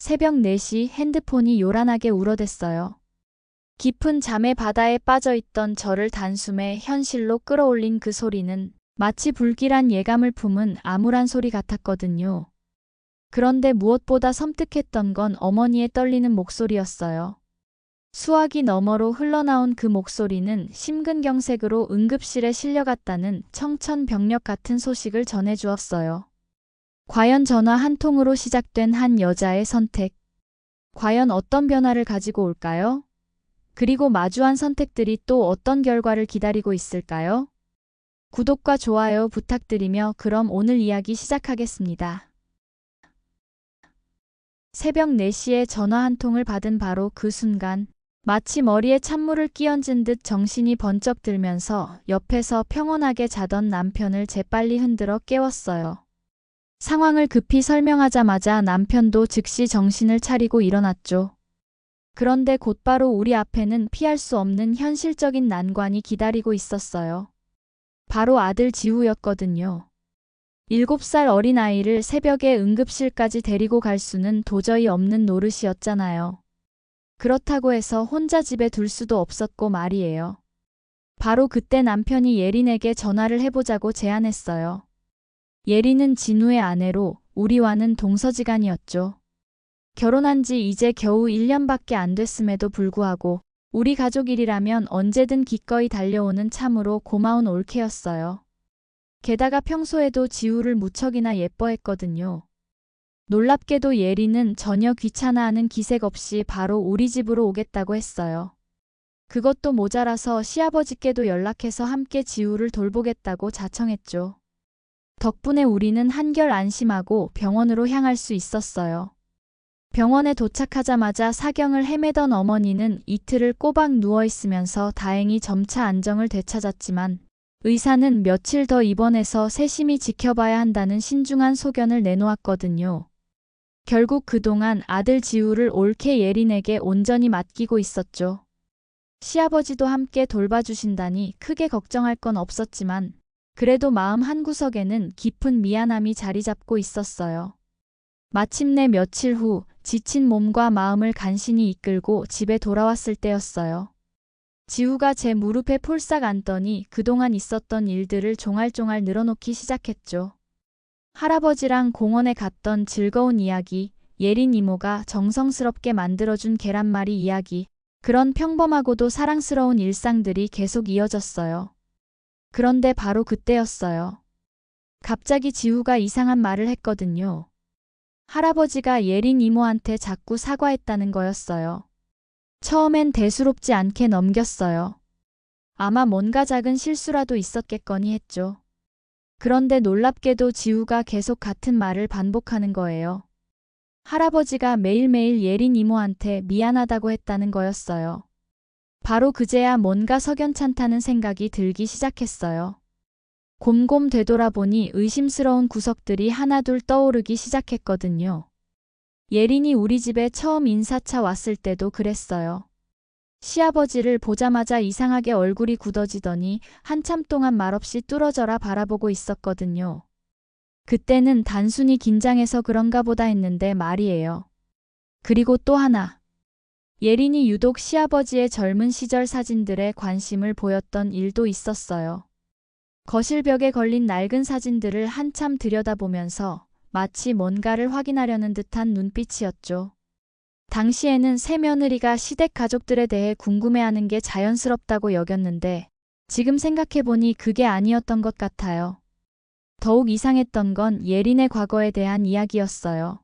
새벽 4시 핸드폰이 요란하게 울어댔어요. 깊은 잠의 바다에 빠져있던 저를 단숨에 현실로 끌어올린 그 소리는 마치 불길한 예감을 품은 암울한 소리 같았거든요. 그런데 무엇보다 섬뜩했던 건 어머니의 떨리는 목소리였어요. 수화기 너머로 흘러나온 그 목소리는 심근경색으로 응급실에 실려갔다는 청천벽력 같은 소식을 전해주었어요. 과연 전화 한 통으로 시작된 한 여자의 선택. 과연 어떤 변화를 가지고 올까요? 그리고 마주한 선택들이 또 어떤 결과를 기다리고 있을까요? 구독과 좋아요 부탁드리며 그럼 오늘 이야기 시작하겠습니다. 새벽 4시에 전화 한 통을 받은 바로 그 순간 마치 머리에 찬물을 끼얹은 듯 정신이 번쩍 들면서 옆에서 평온하게 자던 남편을 재빨리 흔들어 깨웠어요. 상황을 급히 설명하자마자 남편도 즉시 정신을 차리고 일어났죠. 그런데 곧바로 우리 앞에는 피할 수 없는 현실적인 난관이 기다리고 있었어요. 바로 아들 지우였거든요. 7살 어린아이를 새벽에 응급실까지 데리고 갈 수는 도저히 없는 노릇이었잖아요. 그렇다고 해서 혼자 집에 둘 수도 없었고 말이에요. 바로 그때 남편이 예린에게 전화를 해보자고 제안했어요. 예린은 진우의 아내로 우리와는 동서지간이었죠. 결혼한 지 이제 겨우 1년밖에 안 됐음에도 불구하고 우리 가족 일이라면 언제든 기꺼이 달려오는 참으로 고마운 올케였어요. 게다가 평소에도 지우를 무척이나 예뻐했거든요. 놀랍게도 예린은 전혀 귀찮아하는 기색 없이 바로 우리 집으로 오겠다고 했어요. 그것도 모자라서 시아버지께도 연락해서 함께 지우를 돌보겠다고 자청했죠. 덕분에 우리는 한결 안심하고 병원으로 향할 수 있었어요. 병원에 도착하자마자 사경을 헤매던 어머니는 이틀을 꼬박 누워있으면서 다행히 점차 안정을 되찾았지만 의사는 며칠 더 입원해서 세심히 지켜봐야 한다는 신중한 소견을 내놓았거든요. 결국 그동안 아들 지우를 옳게 예린에게 온전히 맡기고 있었죠. 시아버지도 함께 돌봐주신다니 크게 걱정할 건 없었지만 그래도 마음 한구석에는 깊은 미안함이 자리 잡고 있었어요. 마침내 며칠 후 지친 몸과 마음을 간신히 이끌고 집에 돌아왔을 때였어요. 지우가 제 무릎에 폴싹 앉더니 그동안 있었던 일들을 종알종알 늘어놓기 시작했죠. 할아버지랑 공원에 갔던 즐거운 이야기, 예린 이모가 정성스럽게 만들어준 계란말이 이야기, 그런 평범하고도 사랑스러운 일상들이 계속 이어졌어요. 그런데 바로 그때였어요. 갑자기 지우가 이상한 말을 했거든요. 할아버지가 예린 이모한테 자꾸 사과했다는 거였어요. 처음엔 대수롭지 않게 넘겼어요. 아마 뭔가 작은 실수라도 있었겠거니 했죠. 그런데 놀랍게도 지우가 계속 같은 말을 반복하는 거예요. 할아버지가 매일매일 예린 이모한테 미안하다고 했다는 거였어요. 바로 그제야 뭔가 석연찮다는 생각이 들기 시작했어요. 곰곰 되돌아보니 의심스러운 구석들이 하나둘 떠오르기 시작했거든요. 예린이 우리 집에 처음 인사차 왔을 때도 그랬어요. 시아버지를 보자마자 이상하게 얼굴이 굳어지더니 한참 동안 말없이 뚫어져라 바라보고 있었거든요. 그때는 단순히 긴장해서 그런가 보다 했는데 말이에요. 그리고 또 하나. 예린이 유독 시아버지의 젊은 시절 사진들에 관심을 보였던 일도 있었어요. 거실 벽에 걸린 낡은 사진들을 한참 들여다보면서 마치 뭔가를 확인하려는 듯한 눈빛이었죠. 당시에는 새며느리가 시댁 가족들에 대해 궁금해하는 게 자연스럽다고 여겼는데 지금 생각해보니 그게 아니었던 것 같아요. 더욱 이상했던 건 예린의 과거에 대한 이야기였어요.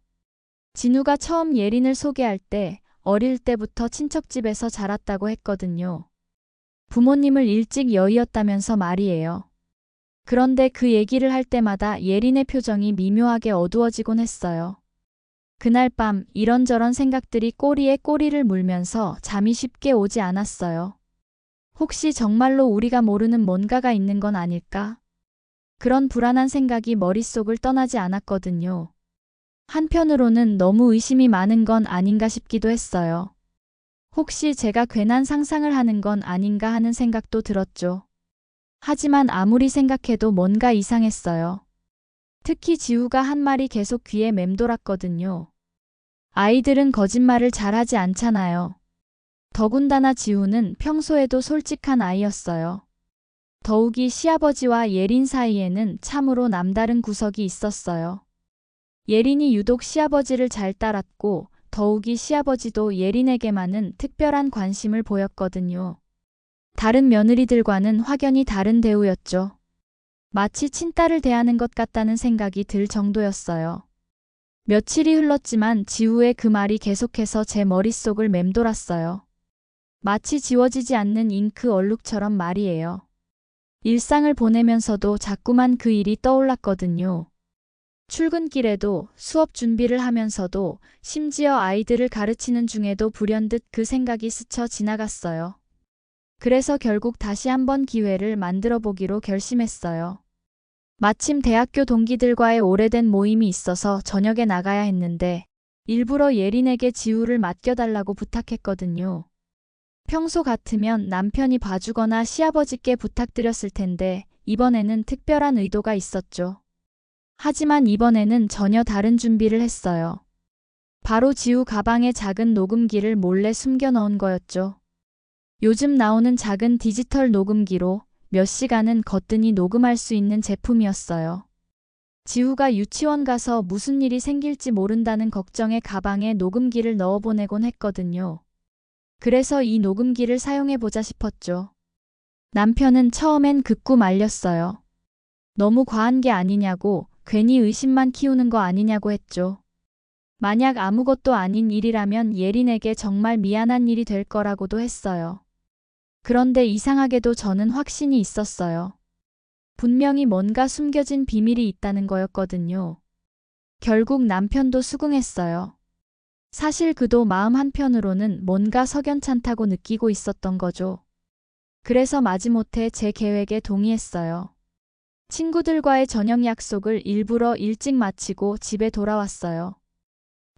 진우가 처음 예린을 소개할 때 어릴 때부터 친척집에서 자랐다고 했거든요. 부모님을 일찍 여의었다면서 말이에요. 그런데 그 얘기를 할 때마다 예린의 표정이 미묘하게 어두워지곤 했어요. 그날 밤 이런저런 생각들이 꼬리에 꼬리를 물면서 잠이 쉽게 오지 않았어요. 혹시 정말로 우리가 모르는 뭔가가 있는 건 아닐까? 그런 불안한 생각이 머릿속을 떠나지 않았거든요. 한편으로는 너무 의심이 많은 건 아닌가 싶기도 했어요. 혹시 제가 괜한 상상을 하는 건 아닌가 하는 생각도 들었죠. 하지만 아무리 생각해도 뭔가 이상했어요. 특히 지우가 한 말이 계속 귀에 맴돌았거든요. 아이들은 거짓말을 잘하지 않잖아요. 더군다나 지우는 평소에도 솔직한 아이였어요. 더욱이 시아버지와 예린 사이에는 참으로 남다른 구석이 있었어요. 예린이 유독 시아버지를 잘 따랐고 더욱이 시아버지도 예린에게만은 특별한 관심을 보였거든요. 다른 며느리들과는 확연히 다른 대우였죠. 마치 친딸을 대하는 것 같다는 생각이 들 정도였어요. 며칠이 흘렀지만 지우의 그 말이 계속해서 제 머릿속을 맴돌았어요. 마치 지워지지 않는 잉크 얼룩처럼 말이에요. 일상을 보내면서도 자꾸만 그 일이 떠올랐거든요. 출근길에도 수업 준비를 하면서도 심지어 아이들을 가르치는 중에도 불현듯 그 생각이 스쳐 지나갔어요. 그래서 결국 다시 한번 기회를 만들어 보기로 결심했어요. 마침 대학교 동기들과의 오래된 모임이 있어서 저녁에 나가야 했는데 일부러 예린에게 지우를 맡겨달라고 부탁했거든요. 평소 같으면 남편이 봐주거나 시아버지께 부탁드렸을 텐데 이번에는 특별한 의도가 있었죠. 하지만 이번에는 전혀 다른 준비를 했어요. 바로 지우 가방에 작은 녹음기를 몰래 숨겨 넣은 거였죠. 요즘 나오는 작은 디지털 녹음기로 몇 시간은 거뜬히 녹음할 수 있는 제품이었어요. 지우가 유치원 가서 무슨 일이 생길지 모른다는 걱정에 가방에 녹음기를 넣어보내곤 했거든요. 그래서 이 녹음기를 사용해보자 싶었죠. 남편은 처음엔 극구 말렸어요. 너무 과한 게 아니냐고, 괜히 의심만 키우는 거 아니냐고 했죠. 만약 아무것도 아닌 일이라면 예린에게 정말 미안한 일이 될 거라고도 했어요. 그런데 이상하게도 저는 확신이 있었어요. 분명히 뭔가 숨겨진 비밀이 있다는 거였거든요. 결국 남편도 수긍했어요. 사실 그도 마음 한편으로는 뭔가 석연찮다고 느끼고 있었던 거죠. 그래서 마지못해 제 계획에 동의했어요. 친구들과의 저녁 약속을 일부러 일찍 마치고 집에 돌아왔어요.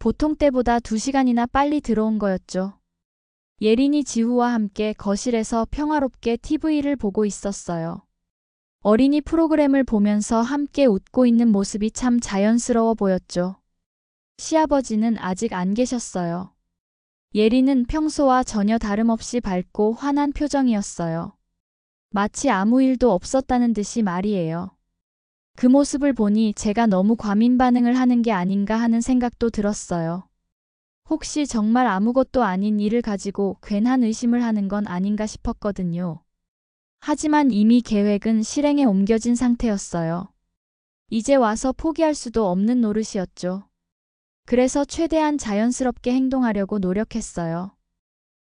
보통 때보다 2시간이나 빨리 들어온 거였죠. 예린이 지우와 함께 거실에서 평화롭게 TV를 보고 있었어요. 어린이 프로그램을 보면서 함께 웃고 있는 모습이 참 자연스러워 보였죠. 시아버지는 아직 안 계셨어요. 예린은 평소와 전혀 다름없이 밝고 환한 표정이었어요. 마치 아무 일도 없었다는 듯이 말이에요. 그 모습을 보니 제가 너무 과민 반응을 하는 게 아닌가 하는 생각도 들었어요. 혹시 정말 아무것도 아닌 일을 가지고 괜한 의심을 하는 건 아닌가 싶었거든요. 하지만 이미 계획은 실행에 옮겨진 상태였어요. 이제 와서 포기할 수도 없는 노릇이었죠. 그래서 최대한 자연스럽게 행동하려고 노력했어요.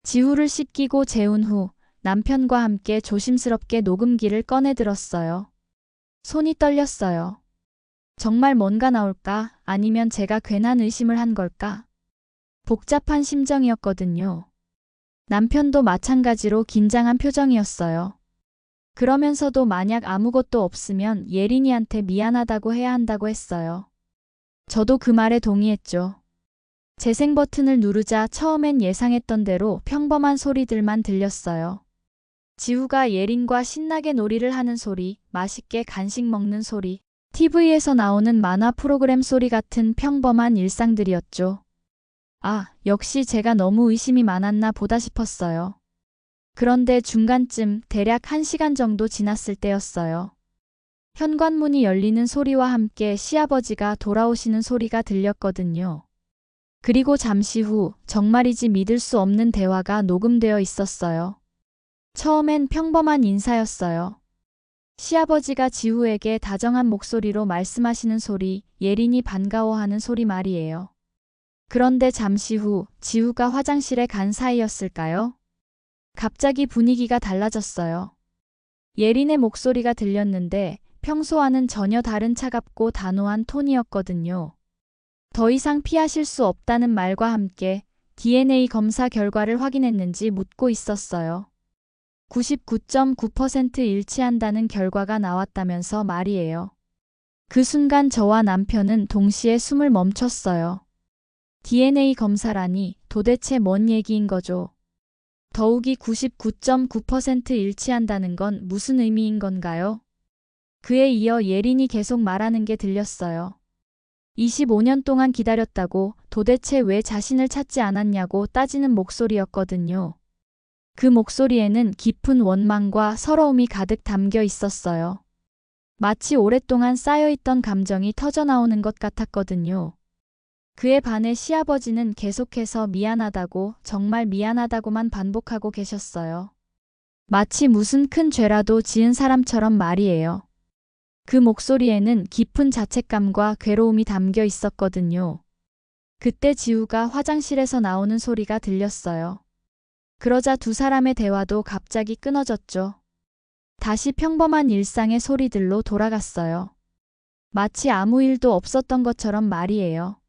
지우를 씻기고 재운 후 남편과 함께 조심스럽게 녹음기를 꺼내 들었어요. 손이 떨렸어요. 정말 뭔가 나올까? 아니면 제가 괜한 의심을 한 걸까? 복잡한 심정이었거든요. 남편도 마찬가지로 긴장한 표정이었어요. 그러면서도 만약 아무것도 없으면 예린이한테 미안하다고 해야 한다고 했어요. 저도 그 말에 동의했죠. 재생 버튼을 누르자 처음엔 예상했던 대로 평범한 소리들만 들렸어요. 지우가 예린과 신나게 놀이를 하는 소리, 맛있게 간식 먹는 소리, TV에서 나오는 만화 프로그램 소리 같은 평범한 일상들이었죠. 아, 역시 제가 너무 의심이 많았나 보다 싶었어요. 그런데 중간쯤 대략 1시간 정도 지났을 때였어요. 현관문이 열리는 소리와 함께 시아버지가 돌아오시는 소리가 들렸거든요. 그리고 잠시 후 정말이지 믿을 수 없는 대화가 녹음되어 있었어요. 처음엔 평범한 인사였어요. 시아버지가 지우에게 다정한 목소리로 말씀하시는 소리, 예린이 반가워하는 소리 말이에요. 그런데 잠시 후 지우가 화장실에 간 사이였을까요? 갑자기 분위기가 달라졌어요. 예린의 목소리가 들렸는데 평소와는 전혀 다른 차갑고 단호한 톤이었거든요. 더 이상 피하실 수 없다는 말과 함께 DNA 검사 결과를 확인했는지 묻고 있었어요. 99.9% 일치한다는 결과가 나왔다면서 말이에요. 그 순간 저와 남편은 동시에 숨을 멈췄어요. DNA 검사라니 도대체 뭔 얘기인 거죠? 더욱이 99.9% 일치한다는 건 무슨 의미인 건가요? 그에 이어 예린이 계속 말하는 게 들렸어요. 25년 동안 기다렸다고 도대체 왜 자신을 찾지 않았냐고 따지는 목소리였거든요. 그 목소리에는 깊은 원망과 서러움이 가득 담겨 있었어요. 마치 오랫동안 쌓여있던 감정이 터져나오는 것 같았거든요. 그에 반해 시아버지는 계속해서 미안하다고, 정말 미안하다고만 반복하고 계셨어요. 마치 무슨 큰 죄라도 지은 사람처럼 말이에요. 그 목소리에는 깊은 자책감과 괴로움이 담겨 있었거든요. 그때 지우가 화장실에서 나오는 소리가 들렸어요. 그러자 두 사람의 대화도 갑자기 끊어졌죠. 다시 평범한 일상의 소리들로 돌아갔어요. 마치 아무 일도 없었던 것처럼 말이에요.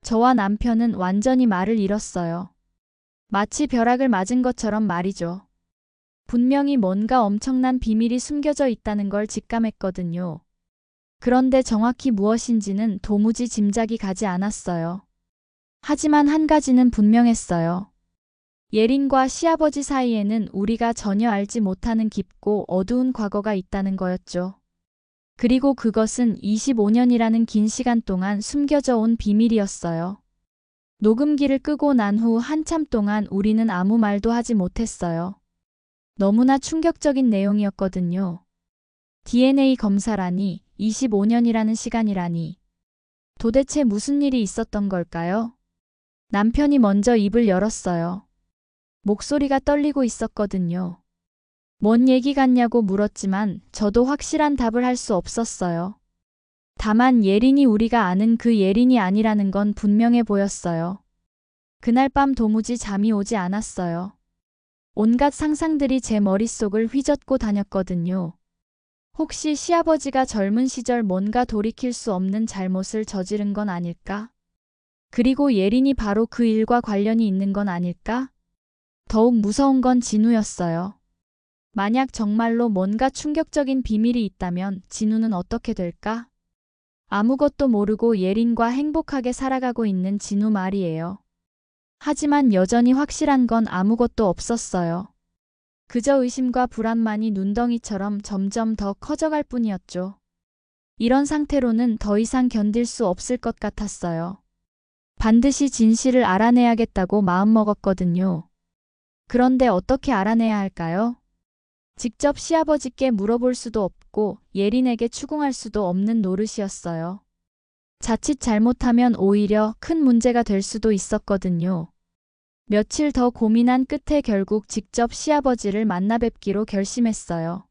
저와 남편은 완전히 말을 잃었어요. 마치 벼락을 맞은 것처럼 말이죠. 분명히 뭔가 엄청난 비밀이 숨겨져 있다는 걸 직감했거든요. 그런데 정확히 무엇인지는 도무지 짐작이 가지 않았어요. 하지만 한 가지는 분명했어요. 예린과 시아버지 사이에는 우리가 전혀 알지 못하는 깊고 어두운 과거가 있다는 거였죠. 그리고 그것은 25년이라는 긴 시간 동안 숨겨져 온 비밀이었어요. 녹음기를 끄고 난 후 한참 동안 우리는 아무 말도 하지 못했어요. 너무나 충격적인 내용이었거든요. DNA 검사라니, 25년이라는 시간이라니. 도대체 무슨 일이 있었던 걸까요? 남편이 먼저 입을 열었어요. 목소리가 떨리고 있었거든요. 뭔 얘기 같냐고 물었지만 저도 확실한 답을 할 수 없었어요. 다만 예린이 우리가 아는 그 예린이 아니라는 건 분명해 보였어요. 그날 밤 도무지 잠이 오지 않았어요. 온갖 상상들이 제 머릿속을 휘젓고 다녔거든요. 혹시 시아버지가 젊은 시절 뭔가 돌이킬 수 없는 잘못을 저지른 건 아닐까? 그리고 예린이 바로 그 일과 관련이 있는 건 아닐까? 더욱 무서운 건 진우였어요. 만약 정말로 뭔가 충격적인 비밀이 있다면 진우는 어떻게 될까? 아무것도 모르고 예린과 행복하게 살아가고 있는 진우 말이에요. 하지만 여전히 확실한 건 아무것도 없었어요. 그저 의심과 불안만이 눈덩이처럼 점점 더 커져갈 뿐이었죠. 이런 상태로는 더 이상 견딜 수 없을 것 같았어요. 반드시 진실을 알아내야겠다고 마음먹었거든요. 그런데 어떻게 알아내야 할까요? 직접 시아버지께 물어볼 수도 없고 예린에게 추궁할 수도 없는 노릇이었어요. 자칫 잘못하면 오히려 큰 문제가 될 수도 있었거든요. 며칠 더 고민한 끝에 결국 직접 시아버지를 만나 뵙기로 결심했어요.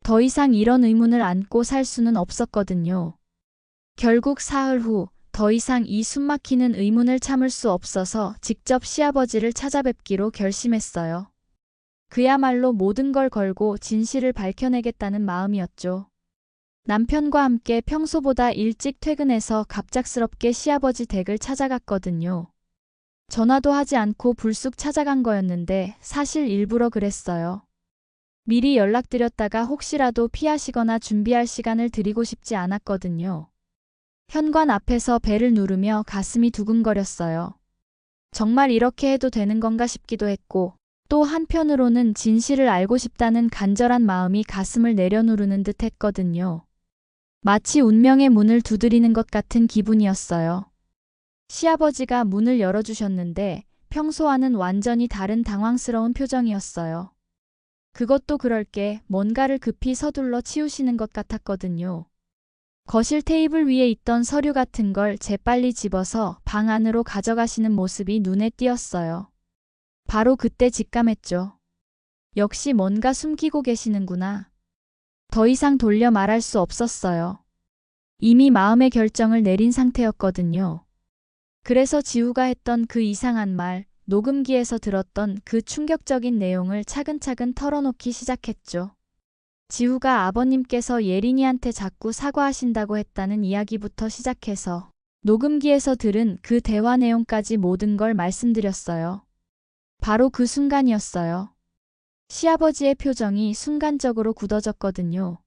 더 이상 이런 의문을 안고 살 수는 없었거든요. 결국 사흘 후 더 이상 이 숨막히는 의문을 참을 수 없어서 직접 시아버지를 찾아뵙기로 결심했어요. 그야말로 모든 걸 걸고 진실을 밝혀내겠다는 마음이었죠. 남편과 함께 평소보다 일찍 퇴근해서 갑작스럽게 시아버지 댁을 찾아갔거든요. 전화도 하지 않고 불쑥 찾아간 거였는데 사실 일부러 그랬어요. 미리 연락드렸다가 혹시라도 피하시거나 준비할 시간을 드리고 싶지 않았거든요. 현관 앞에서 벨을 누르며 가슴이 두근거렸어요. 정말 이렇게 해도 되는 건가 싶기도 했고 또 한편으로는 진실을 알고 싶다는 간절한 마음이 가슴을 내려누르는 듯 했거든요. 마치 운명의 문을 두드리는 것 같은 기분이었어요. 시아버지가 문을 열어주셨는데 평소와는 완전히 다른 당황스러운 표정이었어요. 그것도 그럴 게 뭔가를 급히 서둘러 치우시는 것 같았거든요. 거실 테이블 위에 있던 서류 같은 걸 재빨리 집어서 방 안으로 가져가시는 모습이 눈에 띄었어요. 바로 그때 직감했죠. 역시 뭔가 숨기고 계시는구나. 더 이상 돌려 말할 수 없었어요. 이미 마음의 결정을 내린 상태였거든요. 그래서 지우가 했던 그 이상한 말, 녹음기에서 들었던 그 충격적인 내용을 차근차근 털어놓기 시작했죠. 지우가 아버님께서 예린이한테 자꾸 사과하신다고 했다는 이야기부터 시작해서 녹음기에서 들은 그 대화 내용까지 모든 걸 말씀드렸어요. 바로 그 순간이었어요. 시아버지의 표정이 순간적으로 굳어졌거든요.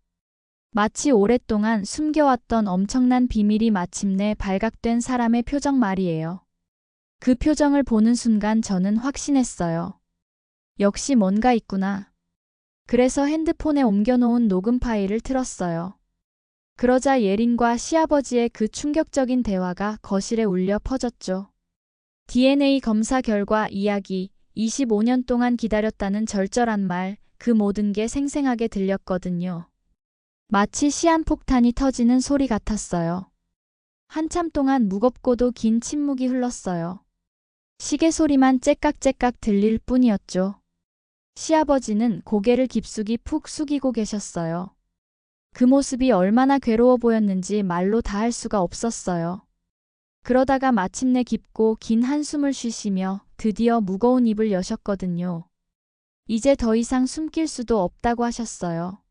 마치 오랫동안 숨겨왔던 엄청난 비밀이 마침내 발각된 사람의 표정 말이에요. 그 표정을 보는 순간 저는 확신했어요. 역시 뭔가 있구나. 그래서 핸드폰에 옮겨놓은 녹음 파일을 틀었어요. 그러자 예린과 시아버지의 그 충격적인 대화가 거실에 울려 퍼졌죠. DNA 검사 결과 이야기, 25년 동안 기다렸다는 절절한 말, 그 모든 게 생생하게 들렸거든요. 마치 시한폭탄이 터지는 소리 같았어요. 한참 동안 무겁고도 긴 침묵이 흘렀어요. 시계 소리만 째깍째깍 들릴 뿐이었죠. 시아버지는 고개를 깊숙이 푹 숙이고 계셨어요. 그 모습이 얼마나 괴로워 보였는지 말로 다 할 수가 없었어요. 그러다가 마침내 깊고 긴 한숨을 쉬시며 드디어 무거운 입을 여셨거든요. 이제 더 이상 숨길 수도 없다고 하셨어요.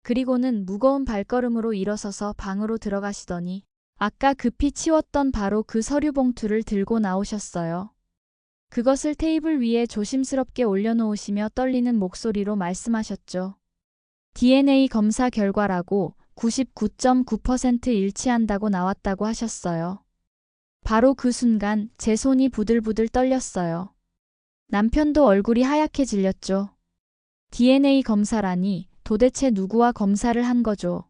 그리고는 무거운 발걸음으로 일어서서 방으로 들어가시더니 아까 급히 치웠던 바로 그 서류 봉투를 들고 나오셨어요. 그것을 테이블 위에 조심스럽게 올려놓으시며 떨리는 목소리로 말씀하셨죠. DNA 검사 결과라고 99.9% 일치한다고 나왔다고 하셨어요. 바로 그 순간 제 손이 부들부들 떨렸어요. 남편도 얼굴이 하얗게 질렸죠. DNA 검사라니 도대체 누구와 검사를 한 거죠?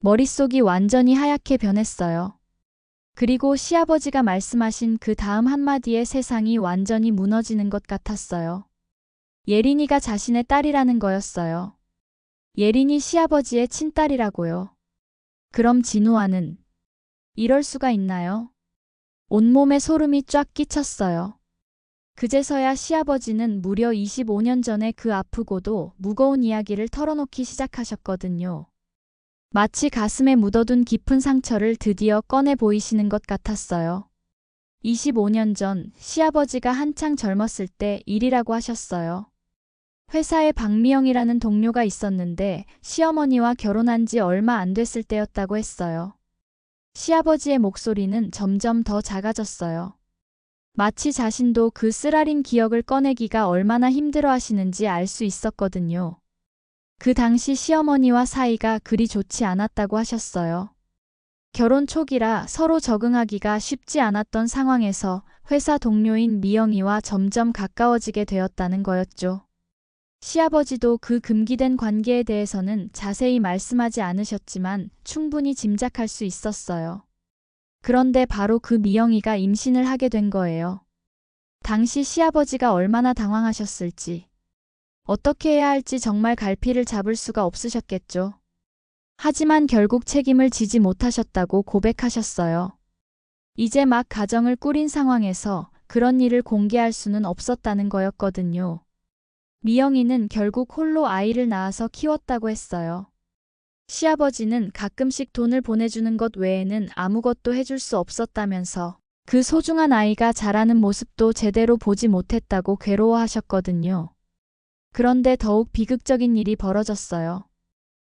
머릿속이 완전히 하얗게 변했어요. 그리고 시아버지가 말씀하신 그 다음 한마디에 세상이 완전히 무너지는 것 같았어요. 예린이가 자신의 딸이라는 거였어요. 예린이 시아버지의 친딸이라고요. 그럼 진우와는 이럴 수가 있나요? 온몸에 소름이 쫙 끼쳤어요. 그제서야 시아버지는 무려 25년 전에 그 아프고도 무거운 이야기를 털어놓기 시작하셨거든요. 마치 가슴에 묻어둔 깊은 상처를 드디어 꺼내 보이시는 것 같았어요. 25년 전 시아버지가 한창 젊었을 때 일이라고 하셨어요. 회사에 박미영이라는 동료가 있었는데 시어머니와 결혼한 지 얼마 안 됐을 때였다고 했어요. 시아버지의 목소리는 점점 더 작아졌어요. 마치 자신도 그 쓰라린 기억을 꺼내기가 얼마나 힘들어 하시는지 알 수 있었거든요. 그 당시 시어머니와 사이가 그리 좋지 않았다고 하셨어요. 결혼 초기라 서로 적응하기가 쉽지 않았던 상황에서 회사 동료인 미영이와 점점 가까워지게 되었다는 거였죠. 시아버지도 그 금기된 관계에 대해서는 자세히 말씀하지 않으셨지만 충분히 짐작할 수 있었어요. 그런데 바로 그 미영이가 임신을 하게 된 거예요. 당시 시아버지가 얼마나 당황하셨을지, 어떻게 해야 할지 정말 갈피를 잡을 수가 없으셨겠죠. 하지만 결국 책임을 지지 못하셨다고 고백하셨어요. 이제 막 가정을 꾸린 상황에서 그런 일을 공개할 수는 없었다는 거였거든요. 미영이는 결국 홀로 아이를 낳아서 키웠다고 했어요. 시아버지는 가끔씩 돈을 보내주는 것 외에는 아무것도 해줄 수 없었다면서 그 소중한 아이가 자라는 모습도 제대로 보지 못했다고 괴로워하셨거든요. 그런데 더욱 비극적인 일이 벌어졌어요.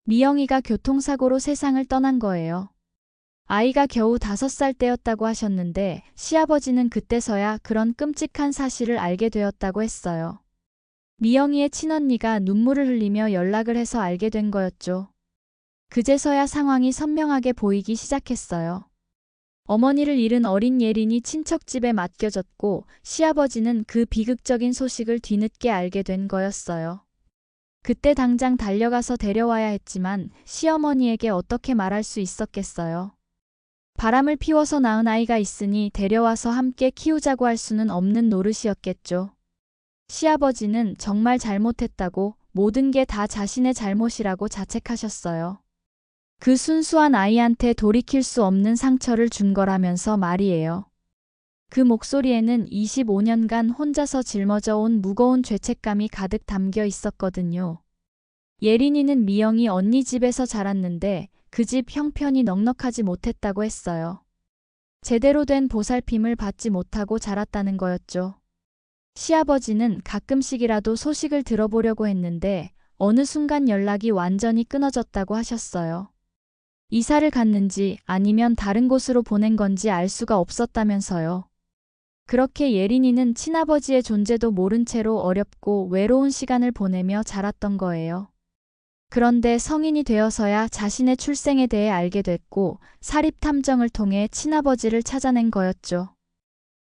미영이가 교통사고로 세상을 떠난 거예요. 아이가 겨우 5살 때였다고 하셨는데 시아버지는 그때서야 그런 끔찍한 사실을 알게 되었다고 했어요. 미영이의 친언니가 눈물을 흘리며 연락을 해서 알게 된 거였죠. 그제서야 상황이 선명하게 보이기 시작했어요. 어머니를 잃은 어린 예린이 친척집에 맡겨졌고 시아버지는 그 비극적인 소식을 뒤늦게 알게 된 거였어요. 그때 당장 달려가서 데려와야 했지만 시어머니에게 어떻게 말할 수 있었겠어요. 바람을 피워서 낳은 아이가 있으니 데려와서 함께 키우자고 할 수는 없는 노릇이었겠죠. 시아버지는 정말 잘못했다고 모든 게 다 자신의 잘못이라고 자책하셨어요. 그 순수한 아이한테 돌이킬 수 없는 상처를 준 거라면서 말이에요. 그 목소리에는 25년간 혼자서 짊어져 온 무거운 죄책감이 가득 담겨 있었거든요. 예린이는 미영이 언니 집에서 자랐는데 그 집 형편이 넉넉하지 못했다고 했어요. 제대로 된 보살핌을 받지 못하고 자랐다는 거였죠. 시아버지는 가끔씩이라도 소식을 들어보려고 했는데 어느 순간 연락이 완전히 끊어졌다고 하셨어요. 이사를 갔는지 아니면 다른 곳으로 보낸 건지 알 수가 없었다면서요. 그렇게 예린이는 친아버지의 존재도 모른 채로 어렵고 외로운 시간을 보내며 자랐던 거예요. 그런데 성인이 되어서야 자신의 출생에 대해 알게 됐고 사립탐정을 통해 친아버지를 찾아낸 거였죠.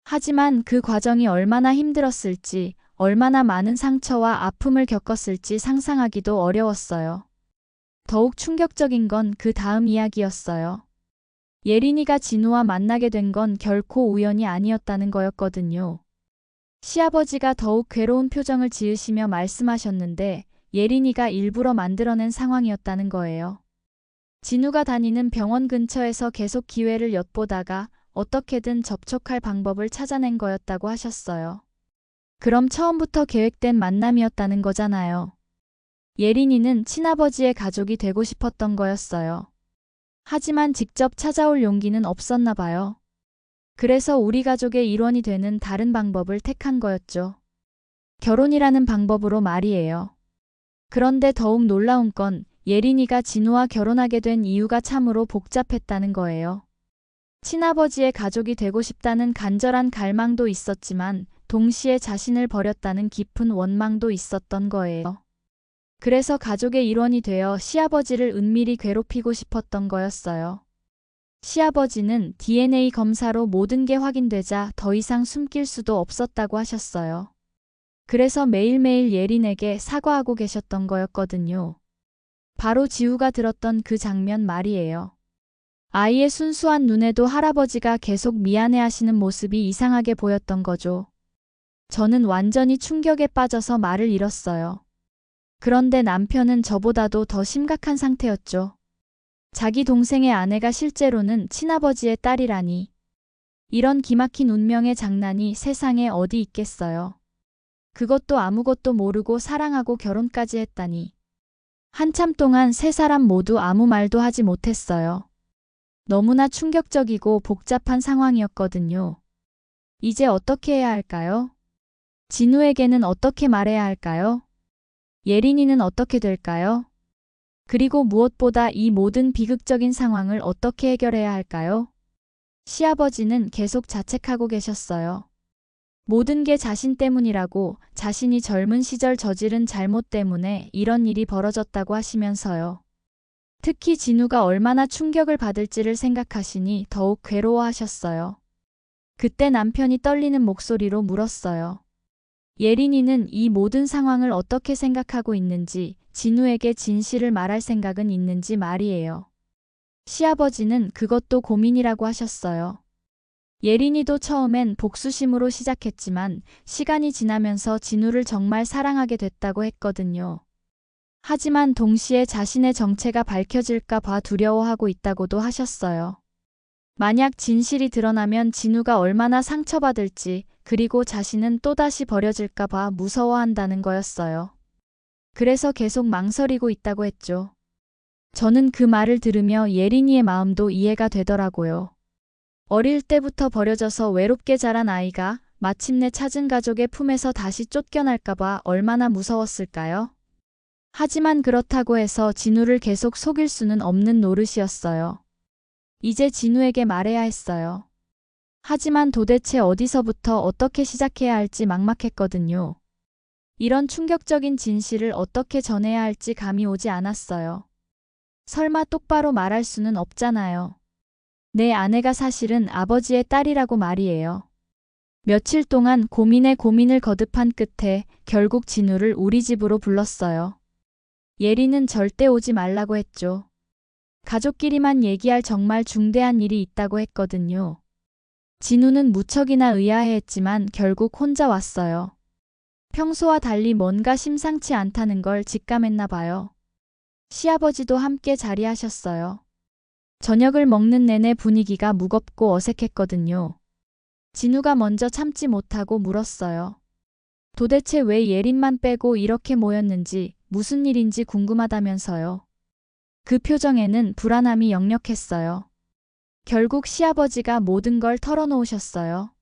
하지만 그 과정이 얼마나 힘들었을지, 얼마나 많은 상처와 아픔을 겪었을지 상상하기도 어려웠어요. 더욱 충격적인 건 그 다음 이야기였어요. 예린이가 진우와 만나게 된 건 결코 우연이 아니었다는 거였거든요. 시아버지가 더욱 괴로운 표정을 지으시며 말씀하셨는데 예린이가 일부러 만들어낸 상황이었다는 거예요. 진우가 다니는 병원 근처에서 계속 기회를 엿보다가 어떻게든 접촉할 방법을 찾아낸 거였다고 하셨어요. 그럼 처음부터 계획된 만남이었다는 거잖아요. 예린이는 친아버지의 가족이 되고 싶었던 거였어요. 하지만 직접 찾아올 용기는 없었나 봐요. 그래서 우리 가족의 일원이 되는 다른 방법을 택한 거였죠. 결혼이라는 방법으로 말이에요. 그런데 더욱 놀라운 건 예린이가 진우와 결혼하게 된 이유가 참으로 복잡했다는 거예요. 친아버지의 가족이 되고 싶다는 간절한 갈망도 있었지만 동시에 자신을 버렸다는 깊은 원망도 있었던 거예요. 그래서 가족의 일원이 되어 시아버지를 은밀히 괴롭히고 싶었던 거였어요. 시아버지는 DNA 검사로 모든 게 확인되자 더 이상 숨길 수도 없었다고 하셨어요. 그래서 매일매일 예린에게 사과하고 계셨던 거였거든요. 바로 지우가 들었던 그 장면 말이에요. 아이의 순수한 눈에도 할아버지가 계속 미안해하시는 모습이 이상하게 보였던 거죠. 저는 완전히 충격에 빠져서 말을 잃었어요. 그런데 남편은 저보다도 더 심각한 상태였죠. 자기 동생의 아내가 실제로는 친아버지의 딸이라니. 이런 기막힌 운명의 장난이 세상에 어디 있겠어요. 그것도 아무것도 모르고 사랑하고 결혼까지 했다니. 한참 동안 세 사람 모두 아무 말도 하지 못했어요. 너무나 충격적이고 복잡한 상황이었거든요. 이제 어떻게 해야 할까요? 진우에게는 어떻게 말해야 할까요? 예린이는 어떻게 될까요? 그리고 무엇보다 이 모든 비극적인 상황을 어떻게 해결해야 할까요? 시아버지는 계속 자책하고 계셨어요. 모든 게 자신 때문이라고, 자신이 젊은 시절 저지른 잘못 때문에 이런 일이 벌어졌다고 하시면서요. 특히 진우가 얼마나 충격을 받을지를 생각하시니 더욱 괴로워하셨어요. 그때 남편이 떨리는 목소리로 물었어요. 예린이는 이 모든 상황을 어떻게 생각하고 있는지, 진우에게 진실을 말할 생각은 있는지 말이에요. 시아버지는 그것도 고민이라고 하셨어요. 예린이도 처음엔 복수심으로 시작했지만 시간이 지나면서 진우를 정말 사랑하게 됐다고 했거든요. 하지만 동시에 자신의 정체가 밝혀질까 봐 두려워하고 있다고도 하셨어요. 만약 진실이 드러나면 진우가 얼마나 상처받을지, 그리고 자신은 또다시 버려질까 봐 무서워한다는 거였어요. 그래서 계속 망설이고 있다고 했죠. 저는 그 말을 들으며 예린이의 마음도 이해가 되더라고요. 어릴 때부터 버려져서 외롭게 자란 아이가 마침내 찾은 가족의 품에서 다시 쫓겨날까 봐 얼마나 무서웠을까요? 하지만 그렇다고 해서 진우를 계속 속일 수는 없는 노릇이었어요. 이제 진우에게 말해야 했어요. 하지만 도대체 어디서부터 어떻게 시작해야 할지 막막했거든요. 이런 충격적인 진실을 어떻게 전해야 할지 감이 오지 않았어요. 설마 똑바로 말할 수는 없잖아요. 내 아내가 사실은 아버지의 딸이라고 말이에요. 며칠 동안 고민에 고민을 거듭한 끝에 결국 진우를 우리 집으로 불렀어요. 예리는 절대 오지 말라고 했죠. 가족끼리만 얘기할 정말 중대한 일이 있다고 했거든요. 진우는 무척이나 의아해했지만 결국 혼자 왔어요. 평소와 달리 뭔가 심상치 않다는 걸 직감했나 봐요. 시아버지도 함께 자리하셨어요. 저녁을 먹는 내내 분위기가 무겁고 어색했거든요. 진우가 먼저 참지 못하고 물었어요. 도대체 왜 예린만 빼고 이렇게 모였는지, 무슨 일인지 궁금하다면서요. 그 표정에는 불안함이 역력했어요. 결국 시아버지가 모든 걸 털어놓으셨어요.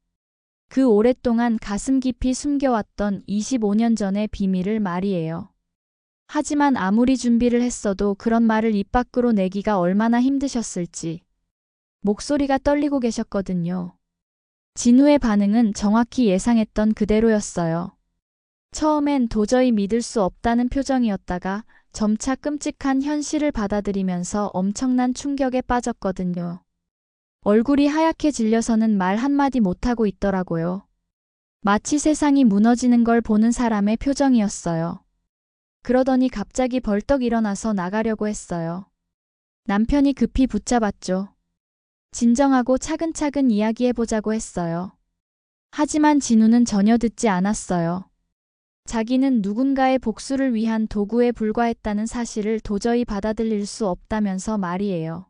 그 오랫동안 가슴 깊이 숨겨왔던 25년 전의 비밀을 말이에요. 하지만 아무리 준비를 했어도 그런 말을 입 밖으로 내기가 얼마나 힘드셨을지. 목소리가 떨리고 계셨거든요. 진우의 반응은 정확히 예상했던 그대로였어요. 처음엔 도저히 믿을 수 없다는 표정이었다가 점차 끔찍한 현실을 받아들이면서 엄청난 충격에 빠졌거든요. 얼굴이 하얗게 질려서는 말 한마디 못하고 있더라고요. 마치 세상이 무너지는 걸 보는 사람의 표정이었어요. 그러더니 갑자기 벌떡 일어나서 나가려고 했어요. 남편이 급히 붙잡았죠. 진정하고 차근차근 이야기해보자고 했어요. 하지만 진우는 전혀 듣지 않았어요. 자기는 누군가의 복수를 위한 도구에 불과했다는 사실을 도저히 받아들일 수 없다면서 말이에요.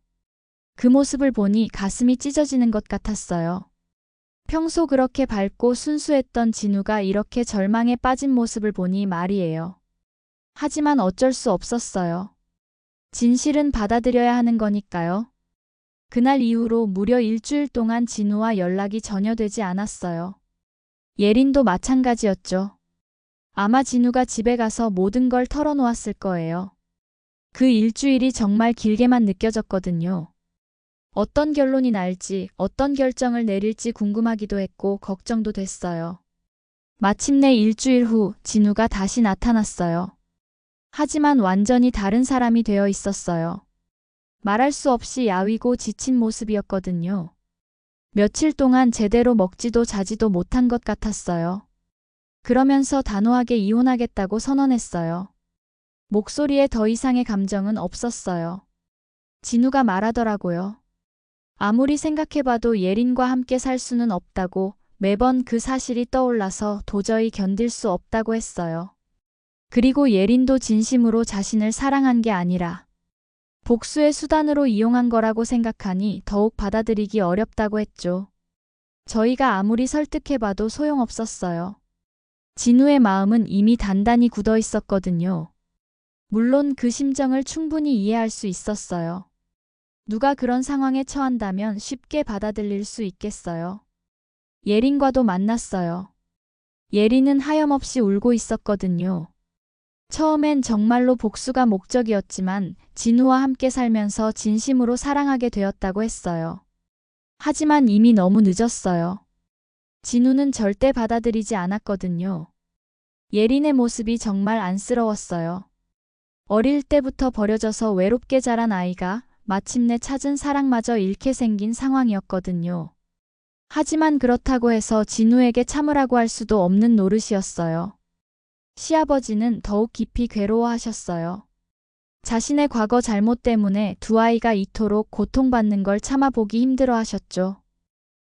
그 모습을 보니 가슴이 찢어지는 것 같았어요. 평소 그렇게 밝고 순수했던 진우가 이렇게 절망에 빠진 모습을 보니 말이에요. 하지만 어쩔 수 없었어요. 진실은 받아들여야 하는 거니까요. 그날 이후로 무려 일주일 동안 진우와 연락이 전혀 되지 않았어요. 예린도 마찬가지였죠. 아마 진우가 집에 가서 모든 걸 털어놓았을 거예요. 그 일주일이 정말 길게만 느껴졌거든요. 어떤 결론이 날지, 어떤 결정을 내릴지 궁금하기도 했고 걱정도 됐어요. 마침내 일주일 후 진우가 다시 나타났어요. 하지만 완전히 다른 사람이 되어 있었어요. 말할 수 없이 야위고 지친 모습이었거든요. 며칠 동안 제대로 먹지도 자지도 못한 것 같았어요. 그러면서 단호하게 이혼하겠다고 선언했어요. 목소리에 더 이상의 감정은 없었어요. 진우가 말하더라고요. 아무리 생각해봐도 예린과 함께 살 수는 없다고, 매번 그 사실이 떠올라서 도저히 견딜 수 없다고 했어요. 그리고 예린도 진심으로 자신을 사랑한 게 아니라 복수의 수단으로 이용한 거라고 생각하니 더욱 받아들이기 어렵다고 했죠. 저희가 아무리 설득해봐도 소용없었어요. 진우의 마음은 이미 단단히 굳어 있었거든요. 물론 그 심정을 충분히 이해할 수 있었어요. 누가 그런 상황에 처한다면 쉽게 받아들일 수 있겠어요. 예린과도 만났어요. 예린은 하염없이 울고 있었거든요. 처음엔 정말로 복수가 목적이었지만 진우와 함께 살면서 진심으로 사랑하게 되었다고 했어요. 하지만 이미 너무 늦었어요. 진우는 절대 받아들이지 않았거든요. 예린의 모습이 정말 안쓰러웠어요. 어릴 때부터 버려져서 외롭게 자란 아이가 마침내 찾은 사랑마저 잃게 생긴 상황이었거든요. 하지만 그렇다고 해서 진우에게 참으라고 할 수도 없는 노릇이었어요. 시아버지는 더욱 깊이 괴로워하셨어요. 자신의 과거 잘못 때문에 두 아이가 이토록 고통받는 걸 참아보기 힘들어 하셨죠.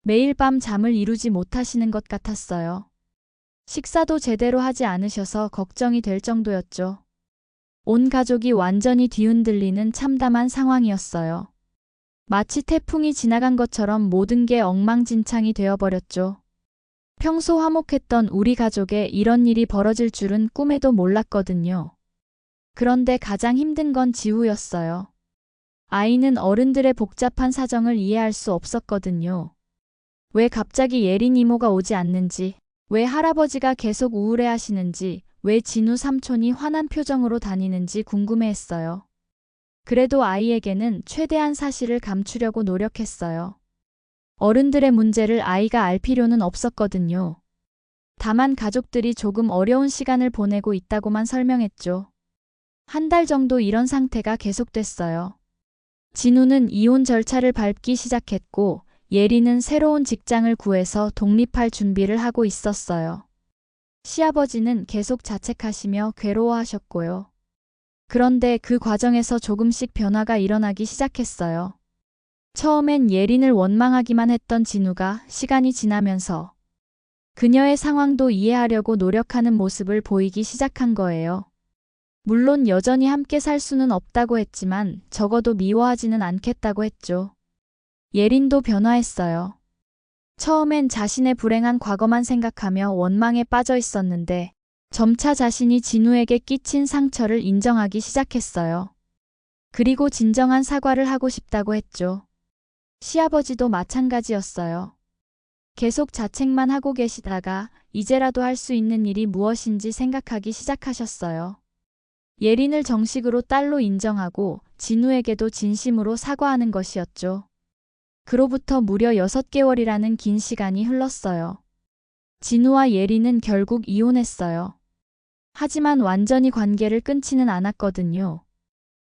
매일 밤 잠을 이루지 못하시는 것 같았어요. 식사도 제대로 하지 않으셔서 걱정이 될 정도였죠. 온 가족이 완전히 뒤흔들리는 참담한 상황이었어요. 마치 태풍이 지나간 것처럼 모든 게 엉망진창이 되어버렸죠. 평소 화목했던 우리 가족에 이런 일이 벌어질 줄은 꿈에도 몰랐거든요. 그런데 가장 힘든 건 지우였어요. 아이는 어른들의 복잡한 사정을 이해할 수 없었거든요. 왜 갑자기 예린 이모가 오지 않는지, 왜 할아버지가 계속 우울해하시는지, 왜 진우 삼촌이 화난 표정으로 다니는지 궁금해했어요. 그래도 아이에게는 최대한 사실을 감추려고 노력했어요. 어른들의 문제를 아이가 알 필요는 없었거든요. 다만 가족들이 조금 어려운 시간을 보내고 있다고만 설명했죠. 한 달 정도 이런 상태가 계속됐어요. 진우는 이혼 절차를 밟기 시작했고 예린은 새로운 직장을 구해서 독립할 준비를 하고 있었어요. 시아버지는 계속 자책하시며 괴로워하셨고요. 그런데 그 과정에서 조금씩 변화가 일어나기 시작했어요. 처음엔 예린을 원망하기만 했던 진우가 시간이 지나면서 그녀의 상황도 이해하려고 노력하는 모습을 보이기 시작한 거예요. 물론 여전히 함께 살 수는 없다고 했지만 적어도 미워하지는 않겠다고 했죠. 예린도 변화했어요. 처음엔 자신의 불행한 과거만 생각하며 원망에 빠져 있었는데 점차 자신이 진우에게 끼친 상처를 인정하기 시작했어요. 그리고 진정한 사과를 하고 싶다고 했죠. 시아버지도 마찬가지였어요. 계속 자책만 하고 계시다가 이제라도 할 수 있는 일이 무엇인지 생각하기 시작하셨어요. 예린을 정식으로 딸로 인정하고 진우에게도 진심으로 사과하는 것이었죠. 그로부터 무려 6개월이라는 긴 시간이 흘렀어요. 진우와 예린은 결국 이혼했어요. 하지만 완전히 관계를 끊지는 않았거든요.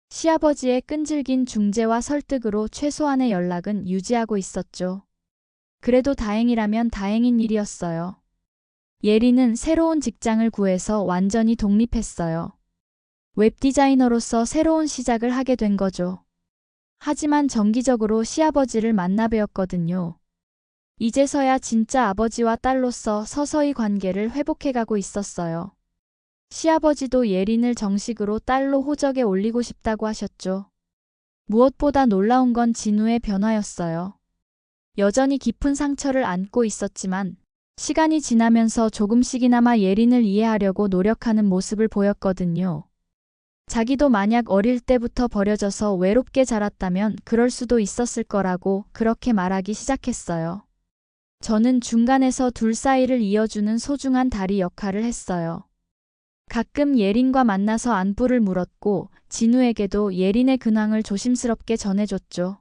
시아버지의 끈질긴 중재와 설득으로 최소한의 연락은 유지하고 있었죠. 그래도 다행이라면 다행인 일이었어요. 예린은 새로운 직장을 구해서 완전히 독립했어요. 웹디자이너로서 새로운 시작을 하게 된 거죠. 하지만 정기적으로 시아버지를 만나 뵈었거든요. 이제서야 진짜 아버지와 딸로서 서서히 관계를 회복해가고 있었어요. 시아버지도 예린을 정식으로 딸로 호적에 올리고 싶다고 하셨죠. 무엇보다 놀라운 건 진우의 변화였어요. 여전히 깊은 상처를 안고 있었지만 시간이 지나면서 조금씩이나마 예린을 이해하려고 노력하는 모습을 보였거든요. 자기도 만약 어릴 때부터 버려져서 외롭게 자랐다면 그럴 수도 있었을 거라고 그렇게 말하기 시작했어요. 저는 중간에서 둘 사이를 이어주는 소중한 다리 역할을 했어요. 가끔 예린과 만나서 안부를 물었고 진우에게도 예린의 근황을 조심스럽게 전해줬죠.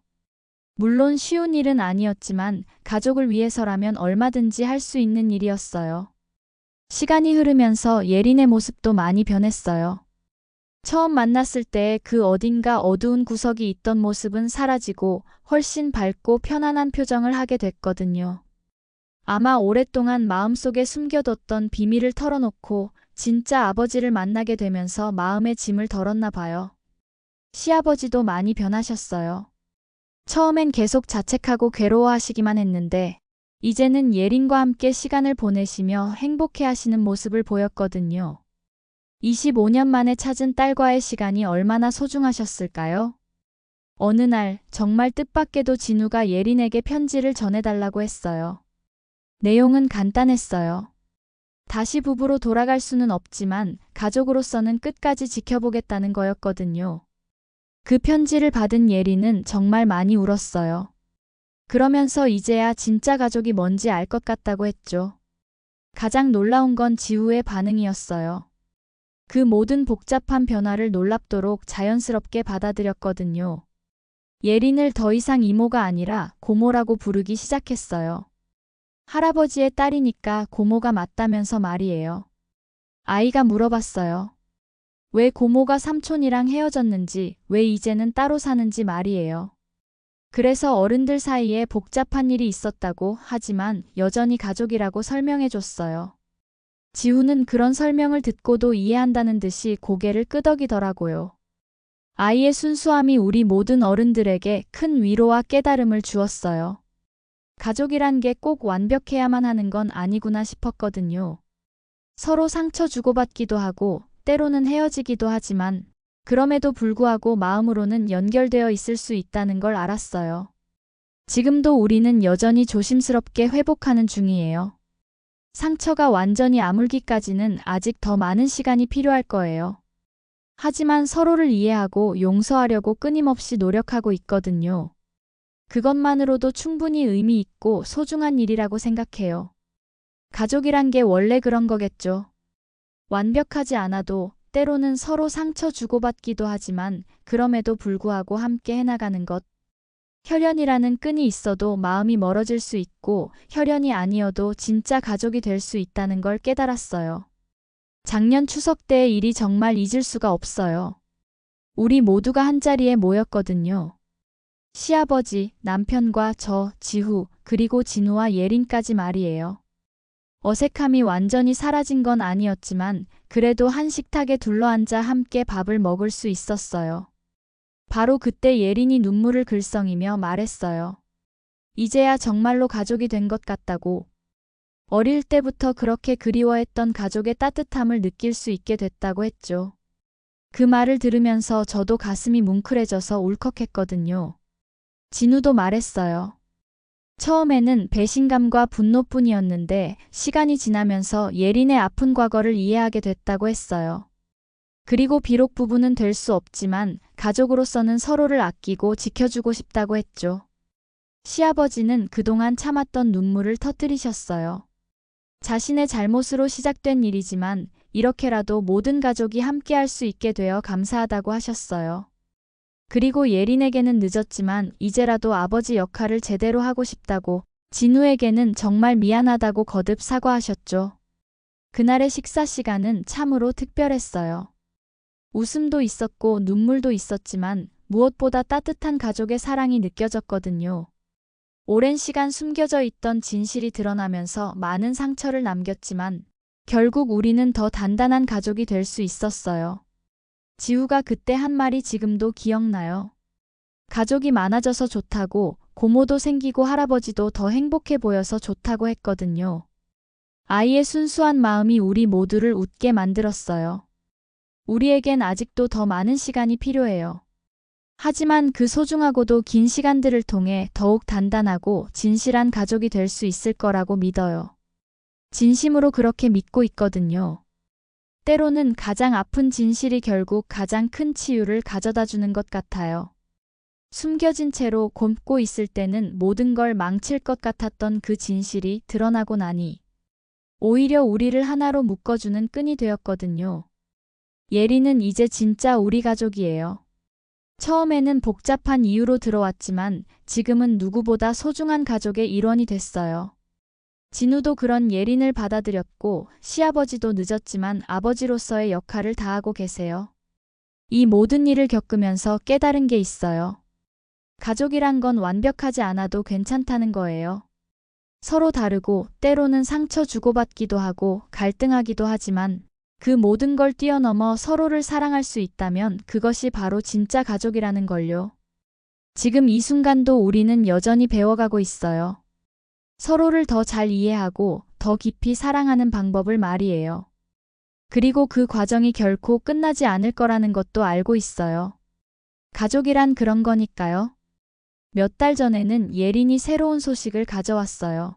물론 쉬운 일은 아니었지만 가족을 위해서라면 얼마든지 할 수 있는 일이었어요. 시간이 흐르면서 예린의 모습도 많이 변했어요. 처음 만났을 때 그 어딘가 어두운 구석이 있던 모습은 사라지고 훨씬 밝고 편안한 표정을 하게 됐거든요. 아마 오랫동안 마음속에 숨겨뒀던 비밀을 털어놓고 진짜 아버지를 만나게 되면서 마음의 짐을 덜었나 봐요. 시아버지도 많이 변하셨어요. 처음엔 계속 자책하고 괴로워하시기만 했는데 이제는 예린과 함께 시간을 보내시며 행복해하시는 모습을 보였거든요. 25년 만에 찾은 딸과의 시간이 얼마나 소중하셨을까요? 어느 날 정말 뜻밖에도 진우가 예린에게 편지를 전해달라고 했어요. 내용은 간단했어요. 다시 부부로 돌아갈 수는 없지만 가족으로서는 끝까지 지켜보겠다는 거였거든요. 그 편지를 받은 예린은 정말 많이 울었어요. 그러면서 이제야 진짜 가족이 뭔지 알 것 같다고 했죠. 가장 놀라운 건 지우의 반응이었어요. 그 모든 복잡한 변화를 놀랍도록 자연스럽게 받아들였거든요. 예린을 더 이상 이모가 아니라 고모라고 부르기 시작했어요. 할아버지의 딸이니까 고모가 맞다면서 말이에요. 아이가 물어봤어요. 왜 고모가 삼촌이랑 헤어졌는지, 왜 이제는 따로 사는지 말이에요. 그래서 어른들 사이에 복잡한 일이 있었다고 하지만 여전히 가족이라고 설명해줬어요. 지우는 그런 설명을 듣고도 이해한다는 듯이 고개를 끄덕이더라고요. 아이의 순수함이 우리 모든 어른들에게 큰 위로와 깨달음을 주었어요. 가족이란 게 꼭 완벽해야만 하는 건 아니구나 싶었거든요. 서로 상처 주고받기도 하고 때로는 헤어지기도 하지만 그럼에도 불구하고 마음으로는 연결되어 있을 수 있다는 걸 알았어요. 지금도 우리는 여전히 조심스럽게 회복하는 중이에요. 상처가 완전히 아물기까지는 아직 더 많은 시간이 필요할 거예요. 하지만 서로를 이해하고 용서하려고 끊임없이 노력하고 있거든요. 그것만으로도 충분히 의미 있고 소중한 일이라고 생각해요. 가족이란 게 원래 그런 거겠죠. 완벽하지 않아도 때로는 서로 상처 주고받기도 하지만 그럼에도 불구하고 함께 해나가는 것. 혈연이라는 끈이 있어도 마음이 멀어질 수 있고 혈연이 아니어도 진짜 가족이 될 수 있다는 걸 깨달았어요. 작년 추석 때의 일이 정말 잊을 수가 없어요. 우리 모두가 한자리에 모였거든요. 시아버지, 남편과 저, 지후, 그리고 진우와 예린까지 말이에요. 어색함이 완전히 사라진 건 아니었지만 그래도 한 식탁에 둘러앉아 함께 밥을 먹을 수 있었어요. 바로 그때 예린이 눈물을 글썽이며 말했어요. 이제야 정말로 가족이 된 것 같다고. 어릴 때부터 그렇게 그리워했던 가족의 따뜻함을 느낄 수 있게 됐다고 했죠. 그 말을 들으면서 저도 가슴이 뭉클해져서 울컥했거든요. 진우도 말했어요. 처음에는 배신감과 분노뿐이었는데 시간이 지나면서 예린의 아픈 과거를 이해하게 됐다고 했어요. 그리고 비록 부부는 될 수 없지만 가족으로서는 서로를 아끼고 지켜주고 싶다고 했죠. 시아버지는 그동안 참았던 눈물을 터뜨리셨어요. 자신의 잘못으로 시작된 일이지만 이렇게라도 모든 가족이 함께할 수 있게 되어 감사하다고 하셨어요. 그리고 예린에게는 늦었지만 이제라도 아버지 역할을 제대로 하고 싶다고, 진우에게는 정말 미안하다고 거듭 사과하셨죠. 그날의 식사 시간은 참으로 특별했어요. 웃음도 있었고 눈물도 있었지만 무엇보다 따뜻한 가족의 사랑이 느껴졌거든요. 오랜 시간 숨겨져 있던 진실이 드러나면서 많은 상처를 남겼지만 결국 우리는 더 단단한 가족이 될 수 있었어요. 지우가 그때 한 말이 지금도 기억나요. 가족이 많아져서 좋다고, 고모도 생기고 할아버지도 더 행복해 보여서 좋다고 했거든요. 아이의 순수한 마음이 우리 모두를 웃게 만들었어요. 우리에겐 아직도 더 많은 시간이 필요해요. 하지만 그 소중하고도 긴 시간들을 통해 더욱 단단하고 진실한 가족이 될 수 있을 거라고 믿어요. 진심으로 그렇게 믿고 있거든요. 때로는 가장 아픈 진실이 결국 가장 큰 치유를 가져다 주는 것 같아요. 숨겨진 채로 곪고 있을 때는 모든 걸 망칠 것 같았던 그 진실이 드러나고 나니 오히려 우리를 하나로 묶어주는 끈이 되었거든요. 예리는 이제 진짜 우리 가족이에요. 처음에는 복잡한 이유로 들어왔지만 지금은 누구보다 소중한 가족의 일원이 됐어요. 진우도 그런 예린을 받아들였고 시아버지도 늦었지만 아버지로서의 역할을 다하고 계세요. 이 모든 일을 겪으면서 깨달은 게 있어요. 가족이란 건 완벽하지 않아도 괜찮다는 거예요. 서로 다르고 때로는 상처 주고받기도 하고 갈등하기도 하지만 그 모든 걸 뛰어넘어 서로를 사랑할 수 있다면 그것이 바로 진짜 가족이라는 걸요. 지금 이 순간도 우리는 여전히 배워가고 있어요. 서로를 더 잘 이해하고 더 깊이 사랑하는 방법을 말이에요. 그리고 그 과정이 결코 끝나지 않을 거라는 것도 알고 있어요. 가족이란 그런 거니까요. 몇 달 전에는 예린이 새로운 소식을 가져왔어요.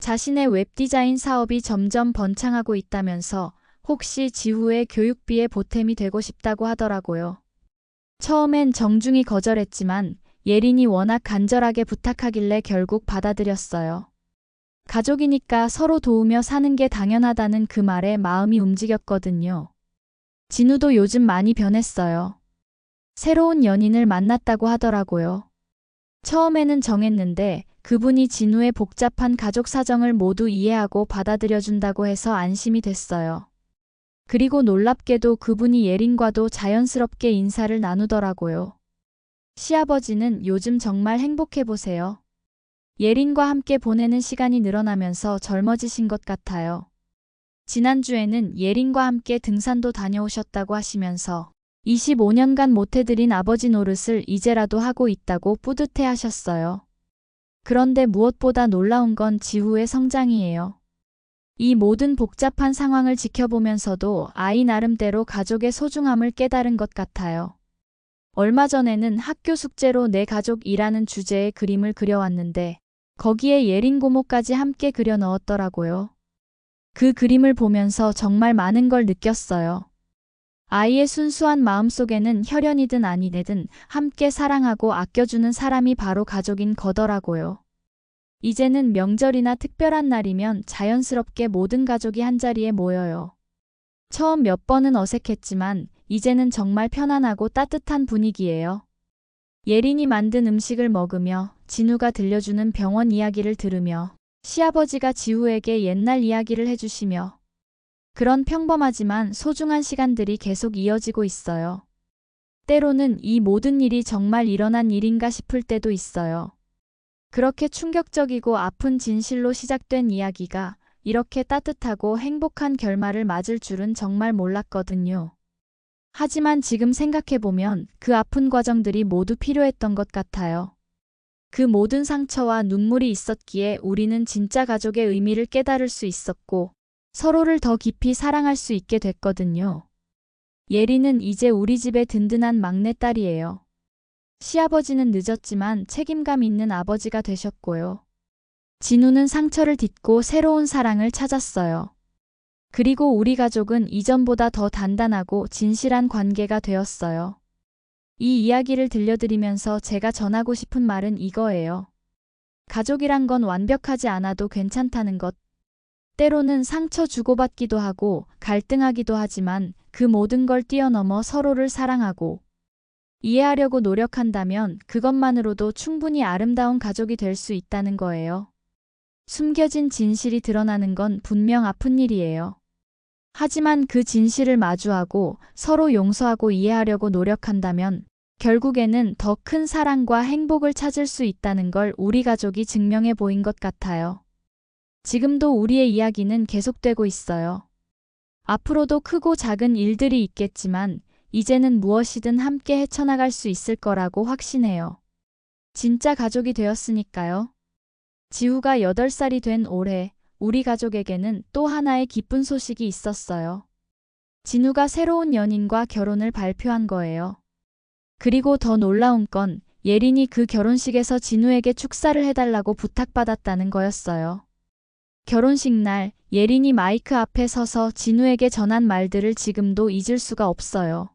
자신의 웹디자인 사업이 점점 번창하고 있다면서 혹시 지후의 교육비의 보탬이 되고 싶다고 하더라고요. 처음엔 정중히 거절했지만 예린이 워낙 간절하게 부탁하길래 결국 받아들였어요. 가족이니까 서로 도우며 사는 게 당연하다는 그 말에 마음이 움직였거든요. 진우도 요즘 많이 변했어요. 새로운 연인을 만났다고 하더라고요. 처음에는 정했는데 그분이 진우의 복잡한 가족 사정을 모두 이해하고 받아들여준다고 해서 안심이 됐어요. 그리고 놀랍게도 그분이 예린과도 자연스럽게 인사를 나누더라고요. 시아버지는 요즘 정말 행복해 보세요. 예린과 함께 보내는 시간이 늘어나면서 젊어지신 것 같아요. 지난주에는 예린과 함께 등산도 다녀오셨다고 하시면서 25년간 못해드린 아버지 노릇을 이제라도 하고 있다고 뿌듯해 하셨어요. 그런데 무엇보다 놀라운 건 지후의 성장이에요. 이 모든 복잡한 상황을 지켜보면서도 아이 나름대로 가족의 소중함을 깨달은 것 같아요. 얼마 전에는 학교 숙제로 내 가족이라는 주제의 그림을 그려왔는데 거기에 예린 고모까지 함께 그려 넣었더라고요. 그 그림을 보면서 정말 많은 걸 느꼈어요. 아이의 순수한 마음속에는 혈연이든 아니든 함께 사랑하고 아껴주는 사람이 바로 가족인 거더라고요. 이제는 명절이나 특별한 날이면 자연스럽게 모든 가족이 한자리에 모여요. 처음 몇 번은 어색했지만 이제는 정말 편안하고 따뜻한 분위기예요. 예린이 만든 음식을 먹으며 진우가 들려주는 병원 이야기를 들으며 시아버지가 지우에게 옛날 이야기를 해주시며 그런 평범하지만 소중한 시간들이 계속 이어지고 있어요. 때로는 이 모든 일이 정말 일어난 일인가 싶을 때도 있어요. 그렇게 충격적이고 아픈 진실로 시작된 이야기가 이렇게 따뜻하고 행복한 결말을 맞을 줄은 정말 몰랐거든요. 하지만 지금 생각해보면 그 아픈 과정들이 모두 필요했던 것 같아요. 그 모든 상처와 눈물이 있었기에 우리는 진짜 가족의 의미를 깨달을 수 있었고 서로를 더 깊이 사랑할 수 있게 됐거든요. 예린은 이제 우리 집의 든든한 막내딸이에요. 시아버지는 늦었지만 책임감 있는 아버지가 되셨고요. 진우는 상처를 딛고 새로운 사랑을 찾았어요. 그리고 우리 가족은 이전보다 더 단단하고 진실한 관계가 되었어요. 이 이야기를 들려드리면서 제가 전하고 싶은 말은 이거예요. 가족이란 건 완벽하지 않아도 괜찮다는 것. 때로는 상처 주고받기도 하고 갈등하기도 하지만 그 모든 걸 뛰어넘어 서로를 사랑하고 이해하려고 노력한다면 그것만으로도 충분히 아름다운 가족이 될 수 있다는 거예요. 숨겨진 진실이 드러나는 건 분명 아픈 일이에요. 하지만 그 진실을 마주하고 서로 용서하고 이해하려고 노력한다면 결국에는 더 큰 사랑과 행복을 찾을 수 있다는 걸 우리 가족이 증명해 보인 것 같아요. 지금도 우리의 이야기는 계속되고 있어요. 앞으로도 크고 작은 일들이 있겠지만 이제는 무엇이든 함께 헤쳐나갈 수 있을 거라고 확신해요. 진짜 가족이 되었으니까요. 지우가 8살이 된 올해 우리 가족에게는 또 하나의 기쁜 소식이 있었어요. 진우가 새로운 연인과 결혼을 발표한 거예요. 그리고 더 놀라운 건 예린이 그 결혼식에서 진우에게 축사를 해달라고 부탁받았다는 거였어요. 결혼식 날 예린이 마이크 앞에 서서 진우에게 전한 말들을 지금도 잊을 수가 없어요.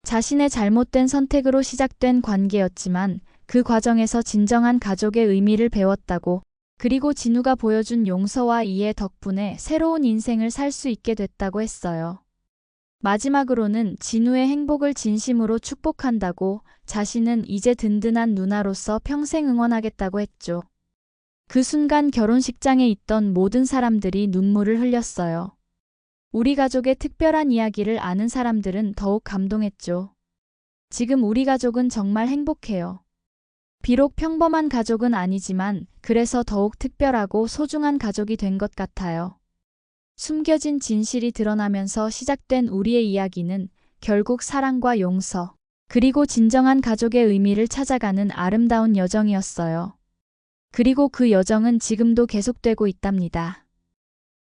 자신의 잘못된 선택으로 시작된 관계였지만 그 과정에서 진정한 가족의 의미를 배웠다고, 그리고 진우가 보여준 용서와 이해 덕분에 새로운 인생을 살 수 있게 됐다고 했어요. 마지막으로는 진우의 행복을 진심으로 축복한다고, 자신은 이제 든든한 누나로서 평생 응원하겠다고 했죠. 그 순간 결혼식장에 있던 모든 사람들이 눈물을 흘렸어요. 우리 가족의 특별한 이야기를 아는 사람들은 더욱 감동했죠. 지금 우리 가족은 정말 행복해요. 비록 평범한 가족은 아니지만 그래서 더욱 특별하고 소중한 가족이 된 것 같아요. 숨겨진 진실이 드러나면서 시작된 우리의 이야기는 결국 사랑과 용서, 그리고 진정한 가족의 의미를 찾아가는 아름다운 여정이었어요. 그리고 그 여정은 지금도 계속되고 있답니다.